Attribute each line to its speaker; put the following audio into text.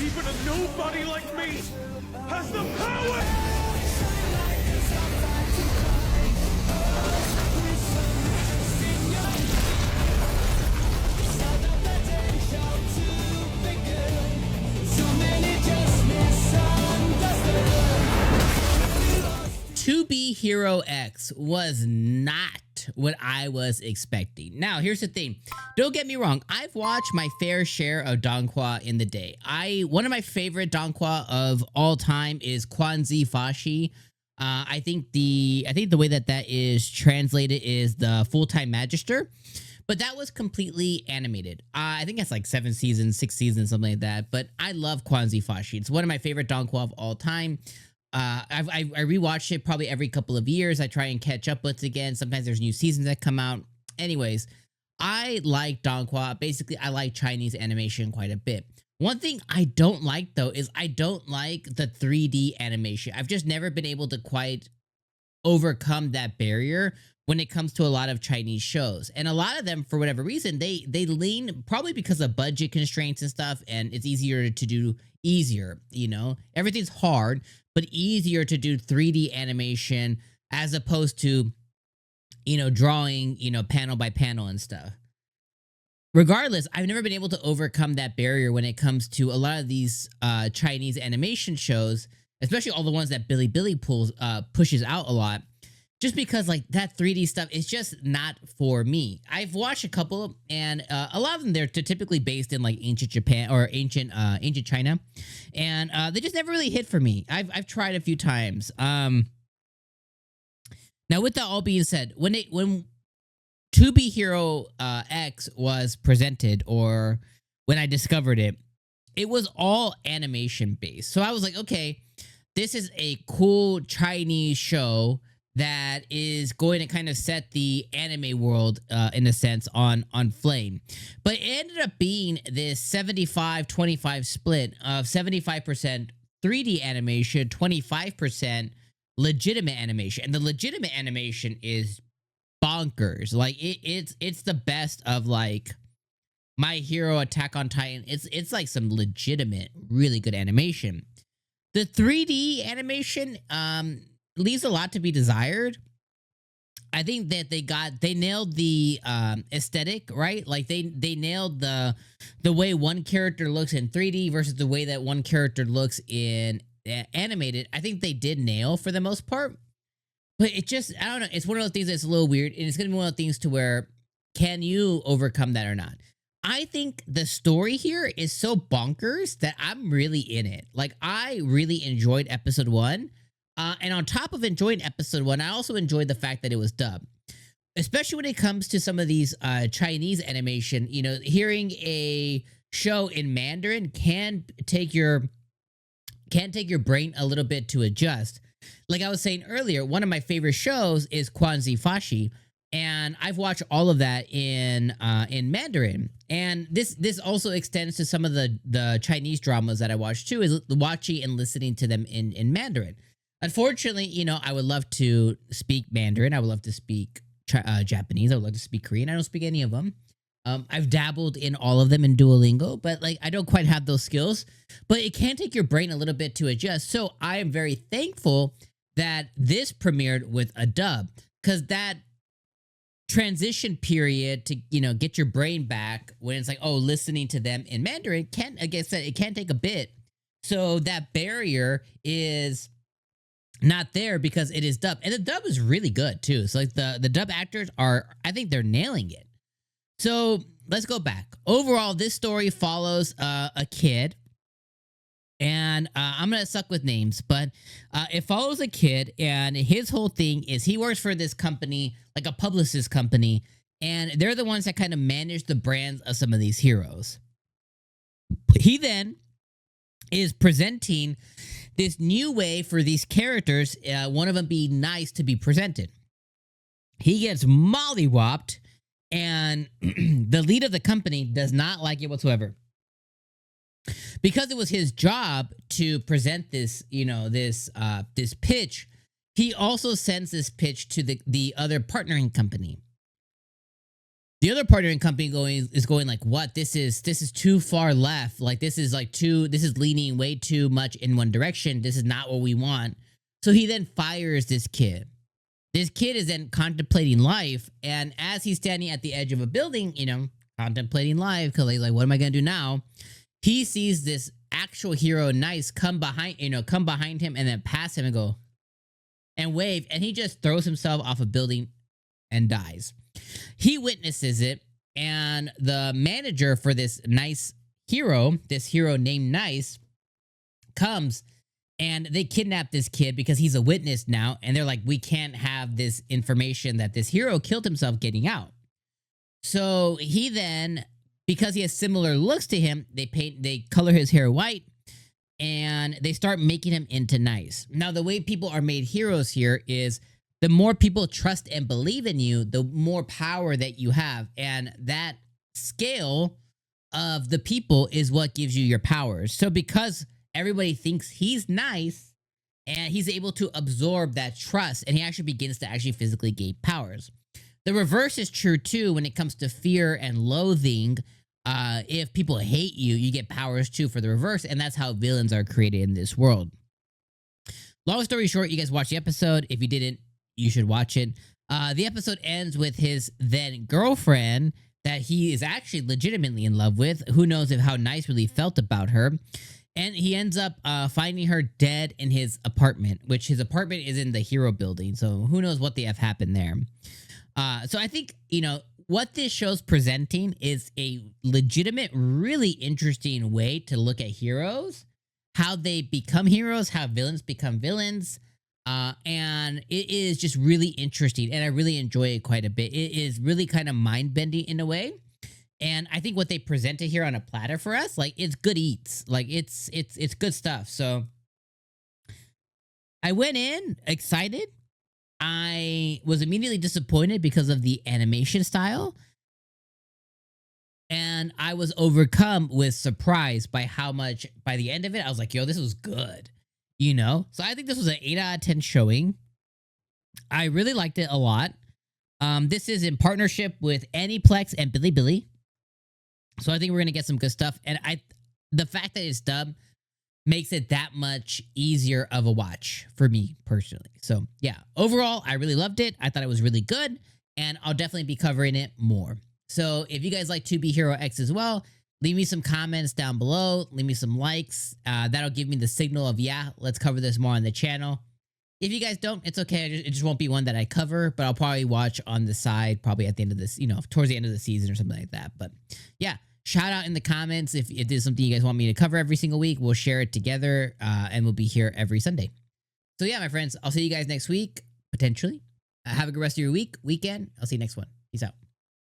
Speaker 1: Even a nobody like me has the power!
Speaker 2: 𝐒𝐴𝐵 was not what I was expecting. Now, here's the thing. Don't get me wrong. I've watched my fair share of Donghua in the day. One of my favorite Donghua of all time is 𝐒𝐮𝐲𝐫𝐭. I think the way that is translated is the full-time magister. But that was completely animated. I think it's like 7 seasons, 6 seasons, something like that. But I love 𝐒𝐮𝐲𝐫𝐭. It's one of my favorite Donghua of all time. I rewatch it probably every couple of years. I try and catch up with it again. Sometimes there's new seasons that come out. Anyways, I like Donghua. Basically, I like Chinese animation quite a bit. One thing I don't like, though, is I don't like the 3D animation. I've just never been able to quite overcome that barrier when it comes to a lot of Chinese shows. And a lot of them, for whatever reason, they lean, probably because of budget constraints and stuff, and it's easier to do you know? Everything's hard, but easier to do 3D animation as opposed to, you know, drawing, you know, panel by panel and stuff. Regardless, I've never been able to overcome that barrier when it comes to a lot of these Chinese animation shows, especially all the ones that Bilibili pushes out a lot, just because like that 3D stuff is just not for me. I've watched a couple, and a lot of them, they're typically based in like ancient Japan or ancient China, and they just never really hit for me. I've tried a few times. Now, with that all being said, when 𝐒𝐵 was presented, or when I discovered it, it was all animation based. So I was like, okay, this is a cool Chinese show that is going to kind of set the anime world, in a sense, on flame. But it ended up being this 75-25 split of 75% 3D animation, 25% legitimate animation. And the legitimate animation is bonkers. Like, it's the best of, like, My Hero, Attack on Titan. It's like some legitimate, really good animation. The 3D animation, leaves a lot to be desired. I think that they nailed the aesthetic, right? Like they nailed the way one character looks in 3D versus the way that one character looks in animated. I think they did nail for the most part. But it just, I don't know, it's one of those things that's a little weird, and it's going to be one of those things to where, can you overcome that or not? I think the story here is so bonkers that I'm really in it. Like, I really enjoyed episode 1. And on top of enjoying episode 1, I also enjoyed the fact that it was dubbed. Especially when it comes to some of these Chinese animation, you know, hearing a show in Mandarin can take your brain a little bit to adjust. Like I was saying earlier, one of my favorite shows is 𝐒𝐮𝐲𝐫𝐭, and I've watched all of that in Mandarin. And this also extends to some of the Chinese dramas that I watch too, is watching and listening to them in Mandarin. Unfortunately, you know, I would love to speak Mandarin. I would love to speak Japanese. I would love to speak Korean. I don't speak any of them. I've dabbled in all of them in Duolingo, but like I don't quite have those skills. But it can take your brain a little bit to adjust. So I am very thankful that this premiered with a dub, because that transition period to, you know, get your brain back when it's like, oh, listening to them in Mandarin can, like I said, it can take a bit. So that barrier is not there because it is dubbed, and the dub is really good too. So like the dub actors are, I think they're nailing it. So let's go back. Overall, this story follows a kid, and I'm gonna suck with names, but it follows a kid, and his whole thing is he works for this company, like a publicist company, and they're the ones that kind of manage the brands of some of these heroes. He then is presenting this new way for these characters, one of them being nice, to be presented. He gets mollywopped, and the lead of the company does not like it whatsoever. Because it was his job to present this, you know, this pitch, he also sends this pitch to the other partnering company. The other partner in company is going like, what? This is too far left. Like this is leaning way too much in one direction. This is not what we want. So he then fires this kid. This kid is then contemplating life, and as he's standing at the edge of a building, you know, contemplating life, because he's like, what am I gonna do now? He sees this actual hero Nice come behind him and then pass him and go and wave, and he just throws himself off a building and dies. He witnesses it, and the manager for this hero named Nice, comes and they kidnap this kid because he's a witness now, and they're like, we can't have this information that this hero killed himself getting out. So he then, because he has similar looks to him, they color his hair white, and they start making him into Nice. Now, the way people are made heroes here is the more people trust and believe in you, the more power that you have. And that scale of the people is what gives you your powers. So because everybody thinks he's nice, and he's able to absorb that trust, and he actually begins to physically gain powers. The reverse is true too when it comes to fear and loathing. If people hate you, you get powers too for the reverse, and that's how villains are created in this world. Long story short, you guys watched the episode. If you didn't, you should watch it. The episode ends with his then girlfriend that he is actually legitimately in love with. Who knows how Nice really felt about her. And he ends up finding her dead in his apartment, which his apartment is in the hero building. So who knows what the F happened there. So I think, you know, what this show's presenting is a legitimate, really interesting way to look at heroes, how they become heroes, how villains become villains. And it is just really interesting, and I really enjoy it quite a bit. It is really kind of mind-bending in a way. And I think what they presented here on a platter for us, like, it's good eats. Like, it's good stuff. So I went in excited. I was immediately disappointed because of the animation style. And I was overcome with surprise by how much, by the end of it, I was like, yo, this was good. You know? So I think this was an 8 out of 10 showing. I really liked it a lot. This is in partnership with Aniplex and Bilibili. So I think we're going to get some good stuff. And the fact that it's dubbed makes it that much easier of a watch for me personally. So yeah, overall, I really loved it. I thought it was really good, and I'll definitely be covering it more. So if you guys like 2B Hero X as well, leave me some comments down below. Leave me some likes. That'll give me the signal of, yeah, let's cover this more on the channel. If you guys don't, it's okay. It just won't be one that I cover, but I'll probably watch on the side, probably at the end of this, you know, towards the end of the season or something like that. But yeah, shout out in the comments if there's something you guys want me to cover every single week. We'll share it together, and we'll be here every Sunday. So yeah, my friends, I'll see you guys next week, potentially. Have a good rest of your weekend. I'll see you next one. Peace out.